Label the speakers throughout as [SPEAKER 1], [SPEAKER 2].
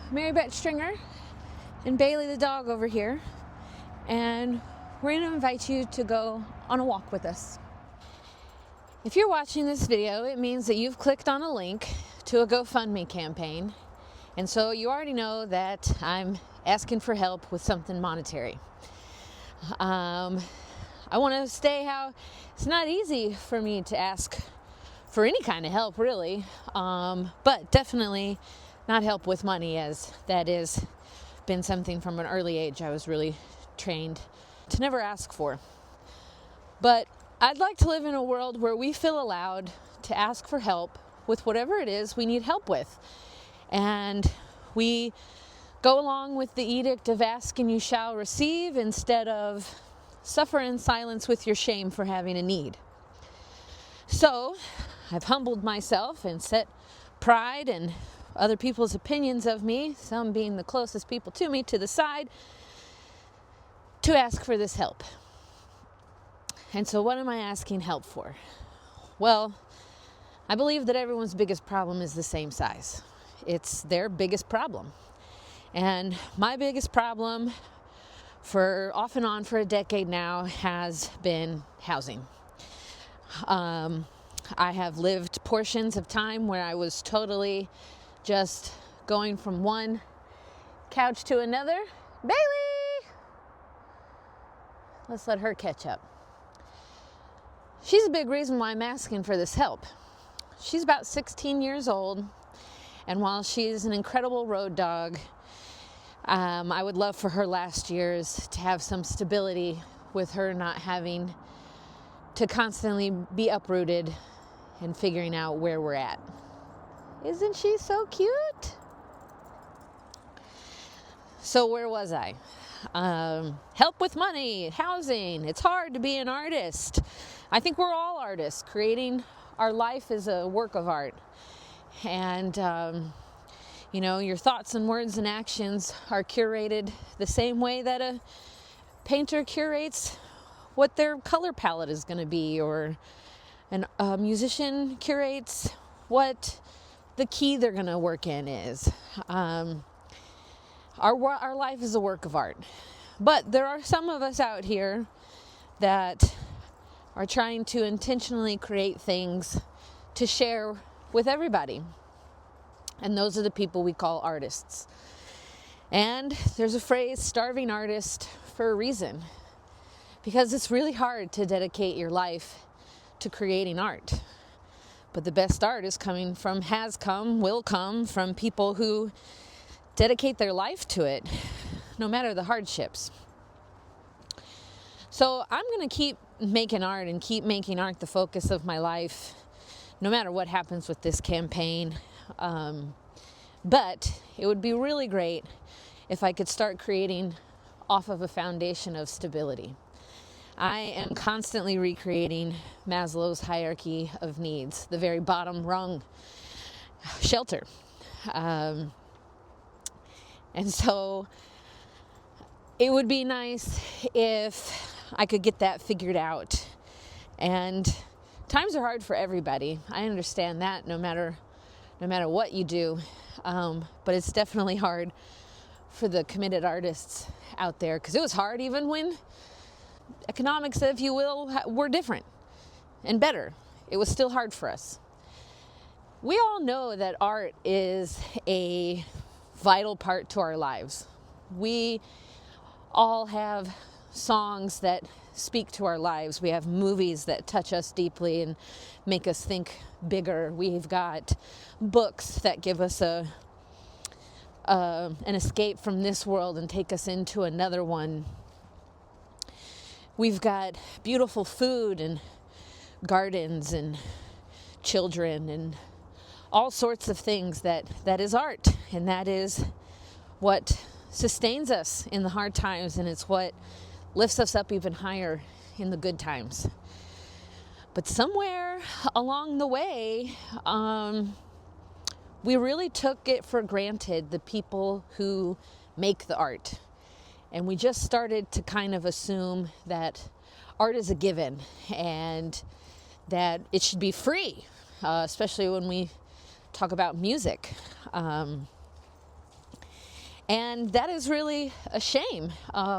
[SPEAKER 1] Mary Beth Stringer and Baylay the dog over here, and we're going to invite you to go on a walk with us. If you're watching this video, it means that you've clicked on a link to a GoFundMe campaign, and so you already know that I'm asking for help with something monetary. I want to say how it's not easy for me to ask for any kind of help, really, but definitely not help with money, as that has been something from an early age I was really trained to never ask for. But I'd like to live in a world where we feel allowed to ask for help with whatever it is we need help with. And we go along with the edict of ask and you shall receive instead of suffer in silence with your shame for having a need. So I've humbled myself and set pride and other people's opinions of me, some being the closest people to me, to the side to ask for this help. And so what am I asking help for? Well, I believe that everyone's biggest problem is the same size. It's their biggest problem. And my biggest problem for off and on for a decade now has been housing. I have lived portions of time where I was totally just going from one couch to another. Baylay! Let's let her catch up. She's a big reason why I'm asking for this help. She's about 16 years old, and while she's an incredible road dog, I would love for her last years to have some stability with her not having to constantly be uprooted and figuring out where we're at. Isn't she so cute? So where was I? Help with money, housing. It's hard to be an artist. I think we're all artists. Creating our life is a work of art. And, your thoughts and words and actions are curated the same way that a painter curates what their color palette is going to be, or a musician curates what the key they're going to work in is. Our life is a work of art. But there are some of us out here that are trying to intentionally create things to share with everybody. And those are the people we call artists. And there's a phrase, starving artist, for a reason. Because it's really hard to dedicate your life to creating art. But the best art will come from people who dedicate their life to it, no matter the hardships. So I'm going to keep making art and keep making art the focus of my life, no matter what happens with this campaign. But it would be really great if I could start creating off of a foundation of stability. I am constantly recreating Maslow's hierarchy of needs, the very bottom rung, shelter. And so it would be nice if I could get that figured out. And times are hard for everybody. I understand that no matter what you do. But it's definitely hard for the committed artists out there, because it was hard even when economics, if you will, were different and better. It was still hard for us. We all know that art is a vital part to our lives. We all have songs that speak to our lives. We have movies that touch us deeply and make us think bigger. We've got books that give us an escape from this world and take us into another one. We've got beautiful food and gardens and children and all sorts of things that is art, and that is what sustains us in the hard times, and it's what lifts us up even higher in the good times. But somewhere along the way, we really took it for granted, the people who make the art. And we just started to kind of assume that art is a given and that it should be free, especially when we talk about music. And that is really a shame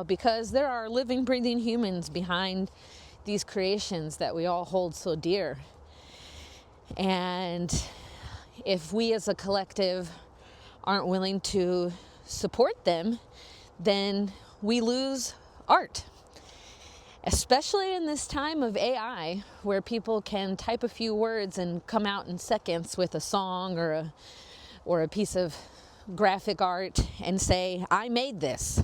[SPEAKER 1] because there are living, breathing humans behind these creations that we all hold so dear. And if we as a collective aren't willing to support them, then we lose art. Especially in this time of AI, where people can type a few words and come out in seconds with a song or a piece of graphic art and say, I made this.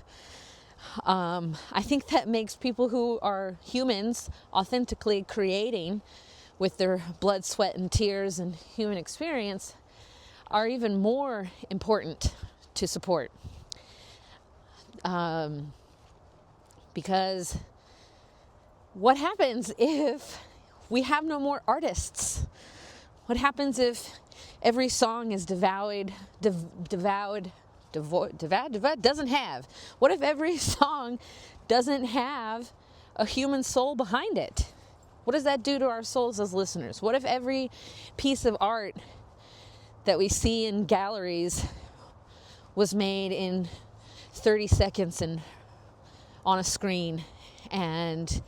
[SPEAKER 1] I think that makes people who are humans authentically creating with their blood, sweat, and tears and human experience are even more important to support. Because what happens if we have no more artists? What happens if every song is devoid, doesn't have? What if every song doesn't have a human soul behind it? What does that do to our souls as listeners? What if every piece of art that we see in galleries was made in 30 seconds and on a screen and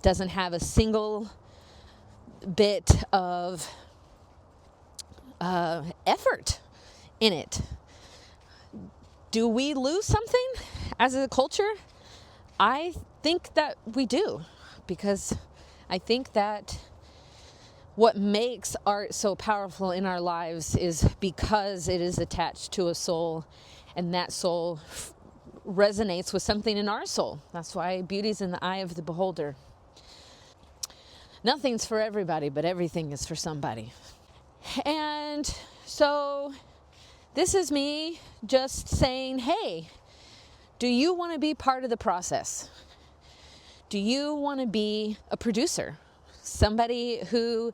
[SPEAKER 1] doesn't have a single bit of effort in it? Do we lose something as a culture? I think that we do, because I think that what makes art so powerful in our lives is because it is attached to a soul, and that soul resonates with something in our soul. That's why beauty's in the eye of the beholder. Nothing's for everybody, but everything is for somebody. And so this is me just saying, hey, do you want to be part of the process? Do you want to be a producer? Somebody who,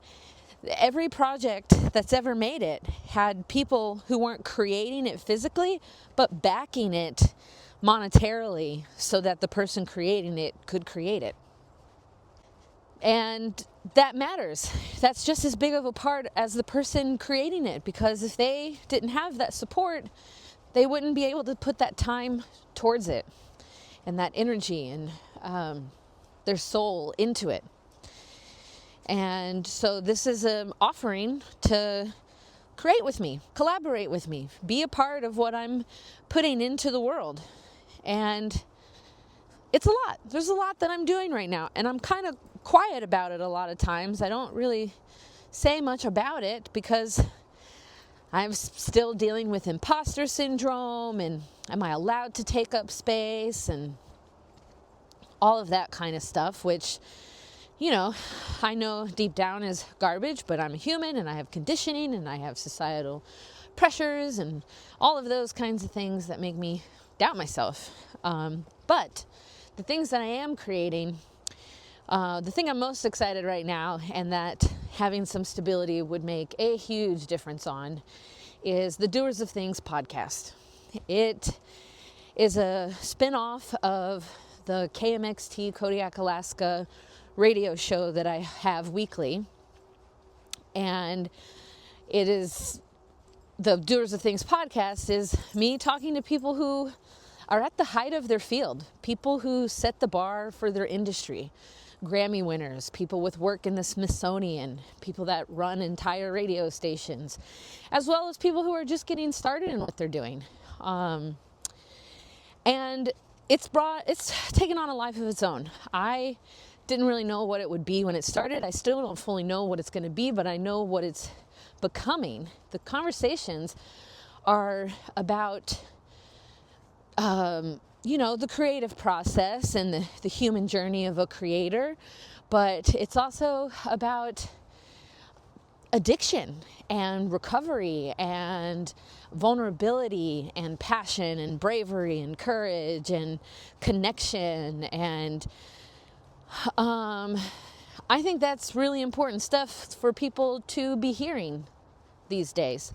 [SPEAKER 1] every project that's ever made it had people who weren't creating it physically, but backing it monetarily so that the person creating it could create it. And that matters. That's just as big of a part as the person creating it, because if they didn't have that support, they wouldn't be able to put that time towards it and that energy and their soul into it. And so this is an offering to create with me, collaborate with me, be a part of what I'm putting into the world. And it's a lot. There's a lot that I'm doing right now, and I'm kind of quiet about it a lot of times. I don't really say much about it because I'm still dealing with imposter syndrome, and am I allowed to take up space, and all of that kind of stuff, which, you know, I know deep down is garbage, but I'm a human and I have conditioning and I have societal pressures and all of those kinds of things that make me doubt myself. But the things that I am creating, the thing I'm most excited right now, and that having some stability would make a huge difference on, is the Doers of Things podcast. It is a spin-off of the KMXT Kodiak, Alaska radio show that I have weekly. And it is, the Doers of Things podcast is me talking to people who are at the height of their field, people who set the bar for their industry, Grammy winners, people with work in the Smithsonian, people that run entire radio stations, as well as people who are just getting started in what they're doing. And it's taken on a life of its own. I didn't really know what it would be when it started. I still don't fully know what it's going to be, but I know what it's becoming. The conversations are about, the creative process and the human journey of a creator, but it's also about addiction and recovery and vulnerability and passion and bravery and courage and connection. And I think that's really important stuff for people to be hearing these days.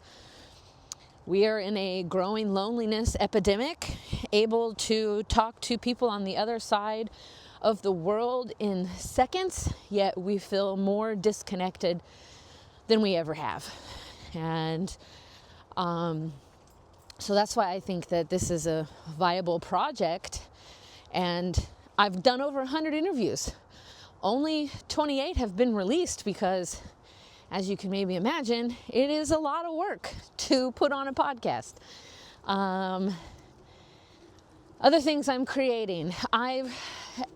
[SPEAKER 1] We are in a growing loneliness epidemic, able to talk to people on the other side of the world in seconds, yet we feel more disconnected than we ever have. And So that's why I think that this is a viable project. And I've done over 100 interviews. Only 28 have been released because, as you can maybe imagine, it is a lot of work to put on a podcast. Other things I'm creating. I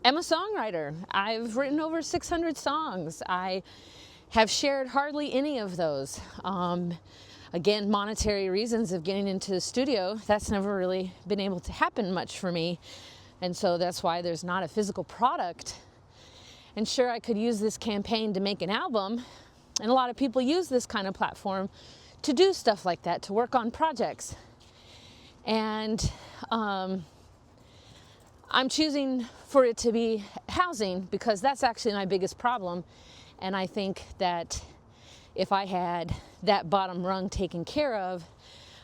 [SPEAKER 1] am a songwriter. I've written over 600 songs. I have shared hardly any of those. Again, monetary reasons of getting into the studio, that's never really been able to happen much for me. And so that's why there's not a physical product. And sure, I could use this campaign to make an album. And a lot of people use this kind of platform to do stuff like that, to work on projects. And I'm choosing for it to be housing because that's actually my biggest problem. And I think that if I had that bottom rung taken care of,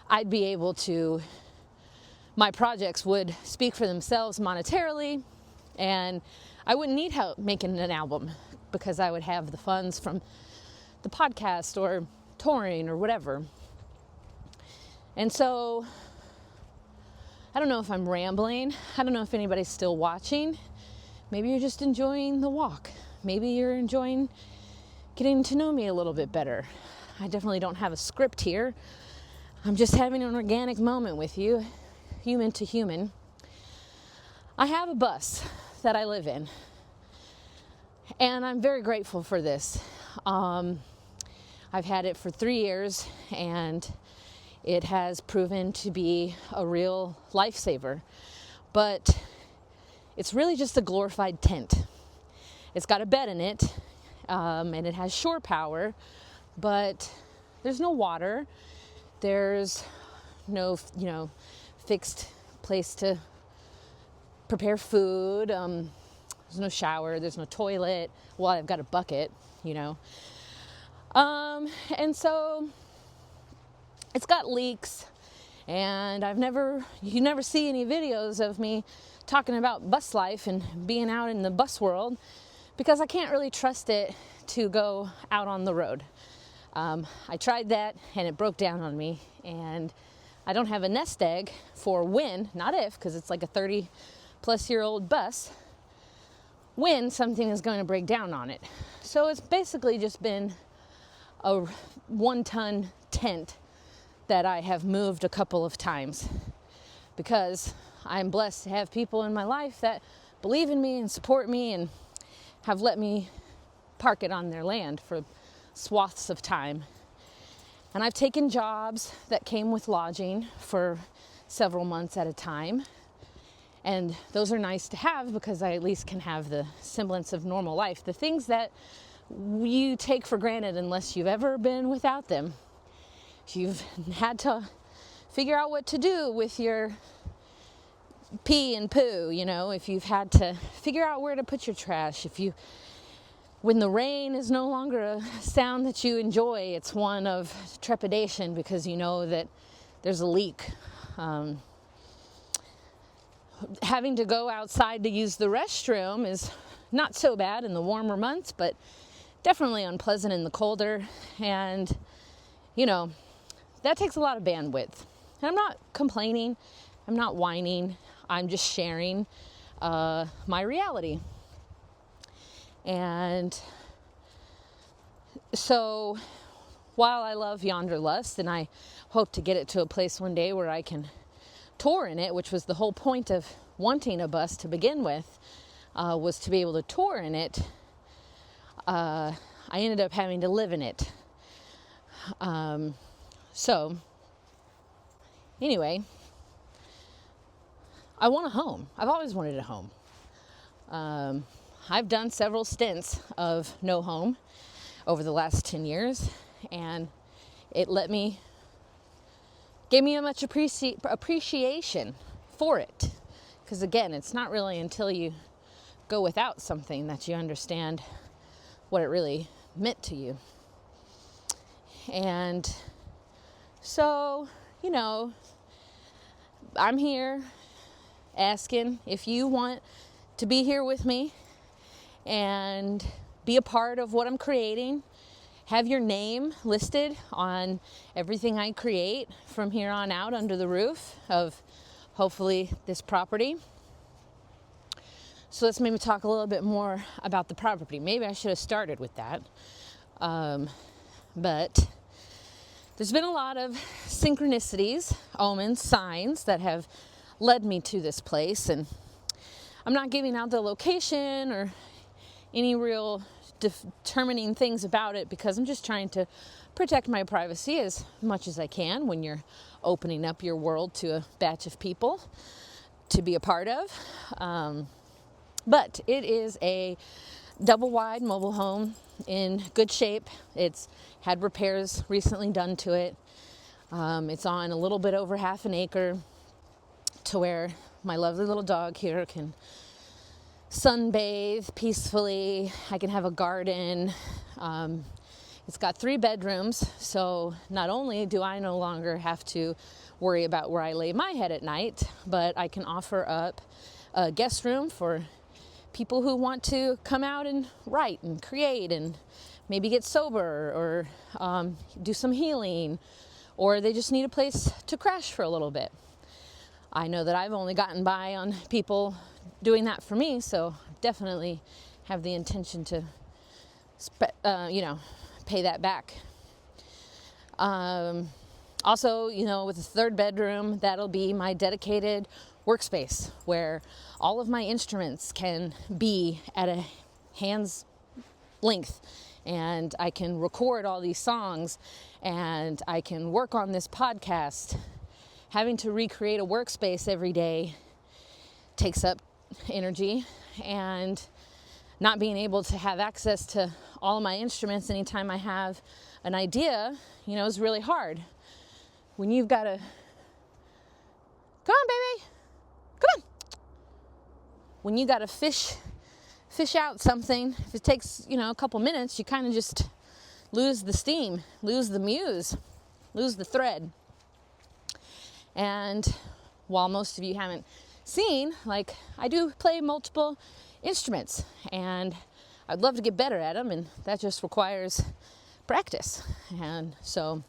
[SPEAKER 1] I'd be able to, my projects would speak for themselves monetarily, and I wouldn't need help making an album because I would have the funds from the podcast or touring or whatever. And so I don't know if I'm rambling. I don't know if anybody's still watching. Maybe you're just enjoying the walk. Maybe you're enjoying getting to know me a little bit better. I definitely don't have a script here. I'm just having an organic moment with you, human to human. I have a bus that I live in, and I'm very grateful for this. I've had it for 3 years, and it has proven to be a real lifesaver. But it's really just a glorified tent. It's got a bed in it, and it has shore power, but there's no water. There's no, fixed place to prepare food. There's no shower. There's no toilet. Well, I've got a bucket, And so it's got leaks, and you never see any videos of me talking about bus life and being out in the bus world because I can't really trust it to go out on the road. I tried that and it broke down on me, and I don't have a nest egg for when, not if, because it's like a 30-plus-year-old bus, when something is going to break down on it. So it's basically just been a 1-ton tent that I have moved a couple of times because I'm blessed to have people in my life that believe in me and support me and have let me park it on their land for swaths of time. And I've taken jobs that came with lodging for several months at a time. And those are nice to have because I at least can have the semblance of normal life. The things that you take for granted unless you've ever been without them. You've had to figure out what to do with your pee and poo, if you've had to figure out where to put your trash, when the rain is no longer a sound that you enjoy, it's one of trepidation because you know that there's a leak. Having to go outside to use the restroom is not so bad in the warmer months, but definitely unpleasant in the colder. And, that takes a lot of bandwidth. And I'm not complaining. I'm not whining. I'm just sharing my reality. And so while I love Yonderlust, and I hope to get it to a place one day where I can tour in it, which was the whole point of wanting a bus to begin with, was to be able to tour in it, I ended up having to live in it. So anyway, I want a home. I've always wanted a home. I've done several stints of no home over the last 10 years, and it gave me a much appreciation for it. Because again, it's not really until you go without something that you understand what it really meant to you. And so, I'm here asking if you want to be here with me and be a part of what I'm creating, have your name listed on everything I create from here on out under the roof of hopefully this property. So let's maybe talk a little bit more about the property. Maybe I should have started with that. But there's been a lot of synchronicities, omens, signs that have led me to this place. And I'm not giving out the location or any real determining things about it because I'm just trying to protect my privacy as much as I can when you're opening up your world to a batch of people to be a part of. But it is a double wide mobile home in good shape. It's had repairs recently done to it. It's on a little bit over half an acre to where my lovely little dog here can sunbathe peacefully. I can have a garden. It's got 3 bedrooms, so not only do I no longer have to worry about where I lay my head at night, but I can offer up a guest room for people who want to come out and write and create and maybe get sober or do some healing, or they just need a place to crash for a little bit. I know that I've only gotten by on people doing that for me, so definitely have the intention to, pay that back. Also, with the 3rd bedroom, that'll be my dedicated workspace where all of my instruments can be at a hand's length, and I can record all these songs, and I can work on this podcast. Having to recreate a workspace every day takes up energy, and not being able to have access to all of my instruments anytime I have an idea, is really hard. When you've got to, come on, baby, come on. When you got to fish out something, if it takes, a couple minutes, you kind of just lose the steam, lose the muse, lose the thread. And while most of you haven't seen, I do play multiple instruments, and I'd love to get better at them, and that just requires practice. And so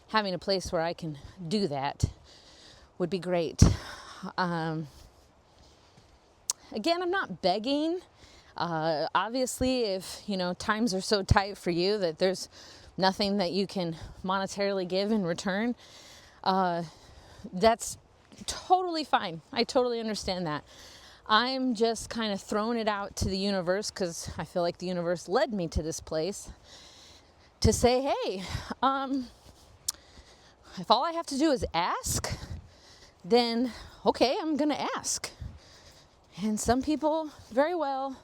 [SPEAKER 1] having a place where I can do that would be great. Again, I'm not begging. Obviously, if, times are so tight for you that there's nothing that you can monetarily give in return, that's totally fine. I totally understand that. I'm just kind of throwing it out to the universe because I feel like the universe led me to this place to say, hey, if all I have to do is ask, then okay, I'm going to ask. And some people very well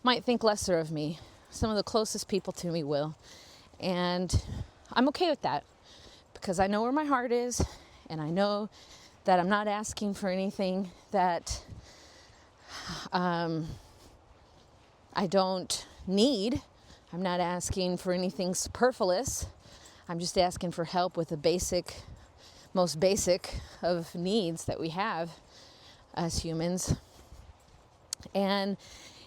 [SPEAKER 1] might think lesser of me. Some of the closest people to me will. And I'm okay with that because I know where my heart is, and I know that I'm not asking for anything that I don't need. I'm not asking for anything superfluous. I'm just asking for help with the most basic of needs that we have as humans, and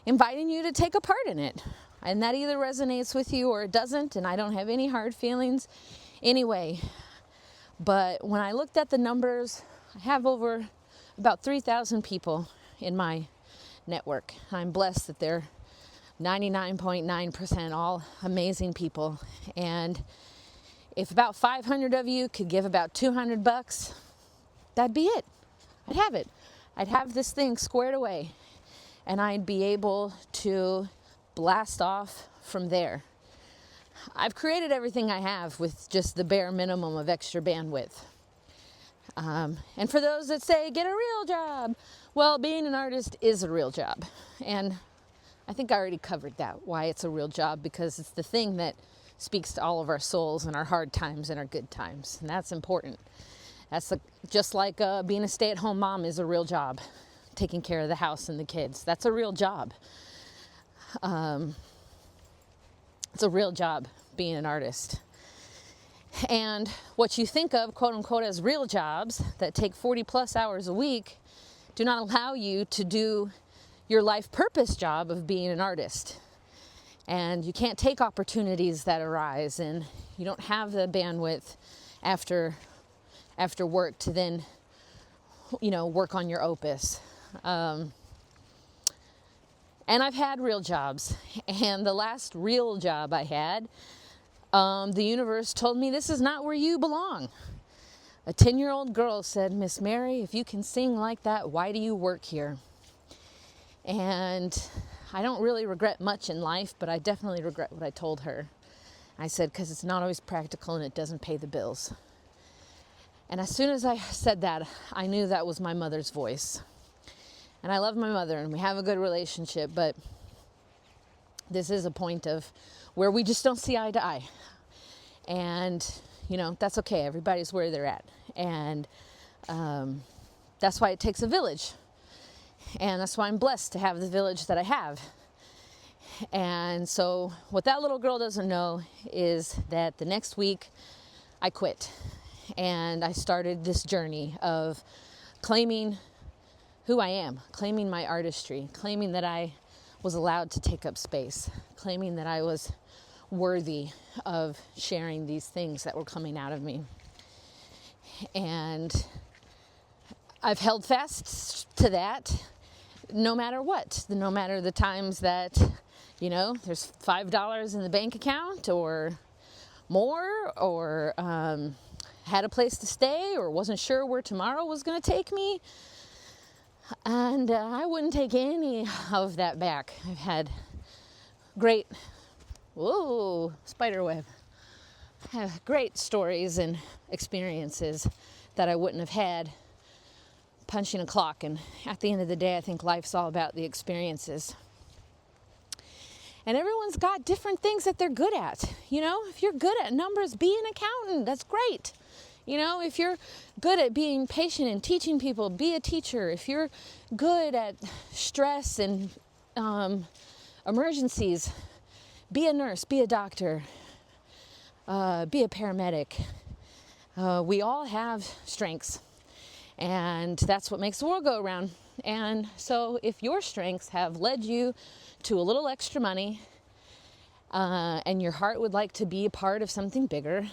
[SPEAKER 1] inviting you to take a part in it. And that either resonates with you or it doesn't, and I don't have any hard feelings anyway. But when I looked at the numbers, I have over about 3,000 people in my network. I'm blessed that they're 99.9% all amazing people. And if about 500 of you could give about $200, that'd be it. I'd have it. I'd have this thing squared away, and I'd be able to blast off from there. I've created everything I have with just the bare minimum of extra bandwidth. And for those that say, get a real job, well, being an artist is a real job. And I think I already covered that, why it's a real job, because it's the thing that speaks to all of our souls and our hard times and our good times. And that's important. Just like being a stay-at-home mom is a real job. Taking care of the house and the kids. That's a real job. It's a real job being an artist. And what you think of, quote unquote, as real jobs that take 40 plus hours a week do not allow you to do your life purpose job of being an artist. And you can't take opportunities that arise, and you don't have the bandwidth after work to then, work on your opus. And I've had real jobs, and the last real job I had, the universe told me this is not where you belong. A 10-year-old girl said, "Miss Mary, if you can sing like that, why do you work here?" And I don't really regret much in life, but I definitely regret what I told her. I said, because it's not always practical and it doesn't pay the bills. And as soon as I said that, I knew that was my mother's voice. And I love my mother and we have a good relationship, but this is a point of where we just don't see eye to eye. And, that's okay. Everybody's where they're at. And that's why it takes a village. And that's why I'm blessed to have the village that I have. And so what that little girl doesn't know is that the next week I quit. And I started this journey of claiming who I am, claiming my artistry, claiming that I was allowed to take up space, claiming that I was worthy of sharing these things that were coming out of me. And I've held fast to that no matter what, no matter the times that, there's $5 in the bank account or more, or had a place to stay or wasn't sure where tomorrow was going to take me. And I wouldn't take any of that back. I've had great, spiderweb. Great stories and experiences that I wouldn't have had punching a clock. And at the end of the day, I think life's all about the experiences. And everyone's got different things that they're good at. If you're good at numbers, be an accountant. That's great. If you're good at being patient and teaching people, be a teacher. If you're good at stress and emergencies, be a nurse, be a doctor, be a paramedic. We all have strengths, and that's what makes the world go around. And so if your strengths have led you to a little extra money, and your heart would like to be a part of something bigger,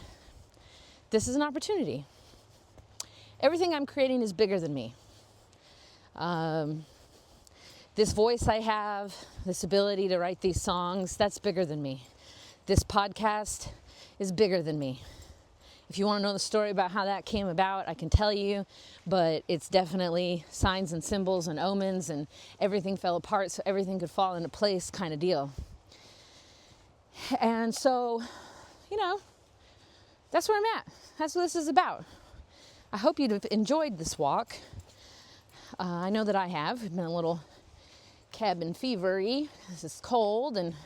[SPEAKER 1] this is an opportunity. Everything I'm creating is bigger than me. This voice I have, this ability to write these songs, that's bigger than me. This podcast is bigger than me. If you want to know the story about how that came about, I can tell you, but it's definitely signs and symbols and omens, and everything fell apart so everything could fall into place kind of deal. And so, that's where I'm at. That's what this is about. I hope you've enjoyed this walk. I know that I have. I've been a little cabin fever-y. This is cold and we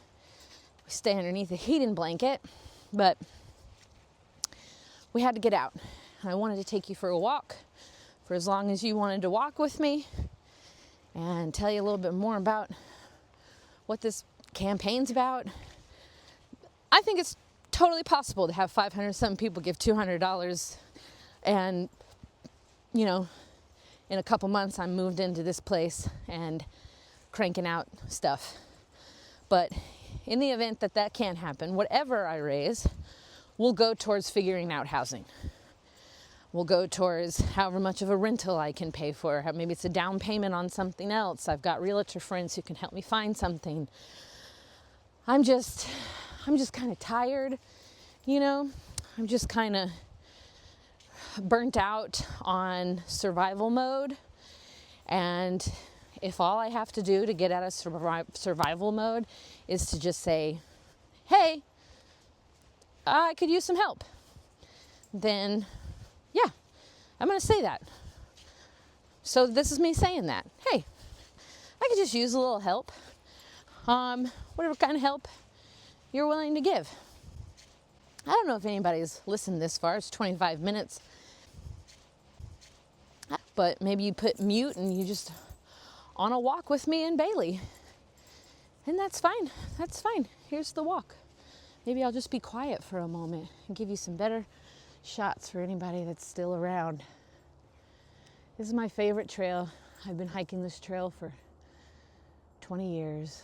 [SPEAKER 1] stay underneath a heating blanket, but we had to get out. I wanted to take you for a walk for as long as you wanted to walk with me and tell you a little bit more about what this campaign's about. I think it's totally possible to have 500-something people give $200 and, in a couple months I'm moved into this place and cranking out stuff. But in the event that that can't happen, whatever I raise will go towards figuring out housing. Will go towards however much of a rental I can pay for. Maybe it's a down payment on something else. I've got realtor friends who can help me find something. I'm just kind of tired, I'm just kind of burnt out on survival mode. And if all I have to do to get out of survival mode is to just say, hey, I could use some help, then yeah, I'm going to say that. So this is me saying that. Hey, I could just use a little help. Whatever kind of help you're willing to give. I don't know if anybody's listened this far. It's 25 minutes. But maybe you put mute and you just on a walk with me in Baylay. And that's fine. That's fine. Here's the walk. Maybe I'll just be quiet for a moment and give you some better shots for anybody that's still around. This is my favorite trail. I've been hiking this trail for 20 years.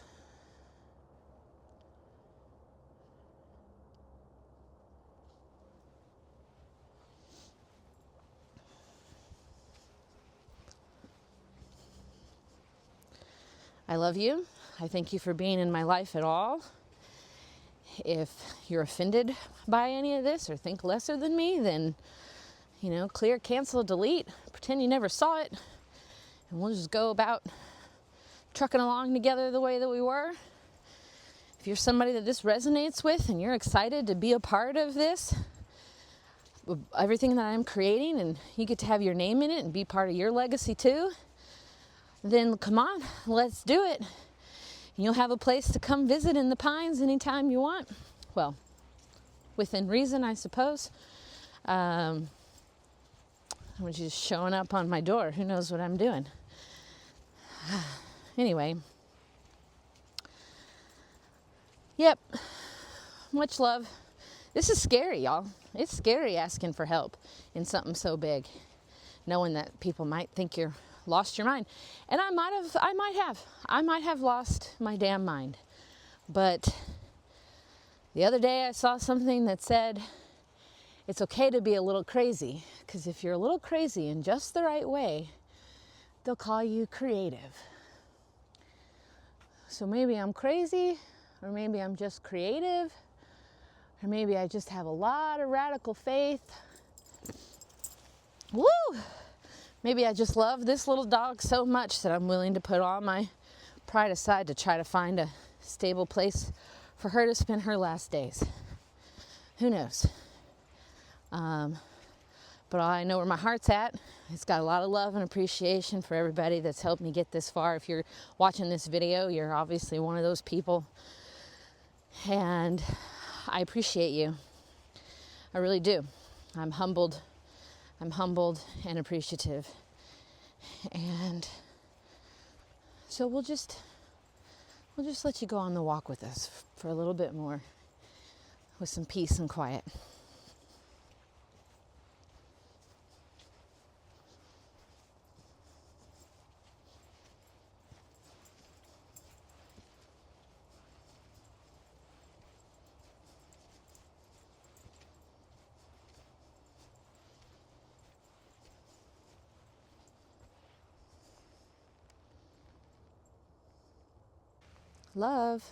[SPEAKER 1] I love you. I thank you for being in my life at all. If you're offended by any of this or think lesser than me, then, clear, cancel, delete, pretend you never saw it, and we'll just go about trucking along together the way that we were. If you're somebody that this resonates with and you're excited to be a part of this, everything that I'm creating, and you get to have your name in it and be part of your legacy too, then come on, let's do it. You'll have a place to come visit in the Pines anytime you want. Well, within reason, I suppose. I'm just showing up on my door. Who knows what I'm doing? Anyway. Yep. Much love. This is scary, y'all. It's scary asking for help in something so big, knowing that people might think you're lost your mind. And I might have lost my damn mind. But the other day I saw something that said it's okay to be a little crazy, because if you're a little crazy in just the right way, they'll call you creative. So maybe I'm crazy, or maybe I'm just creative, or maybe I just have a lot of radical faith. Woo! Maybe I just love this little dog so much that I'm willing to put all my pride aside to try to find a stable place for her to spend her last days. Who knows? But I know where my heart's at. It's got a lot of love and appreciation for everybody that's helped me get this far. If you're watching this video, you're obviously one of those people. And I appreciate you. I really do. I'm humbled and appreciative. And so we'll just let you go on the walk with us for a little bit more with some peace and quiet. Love.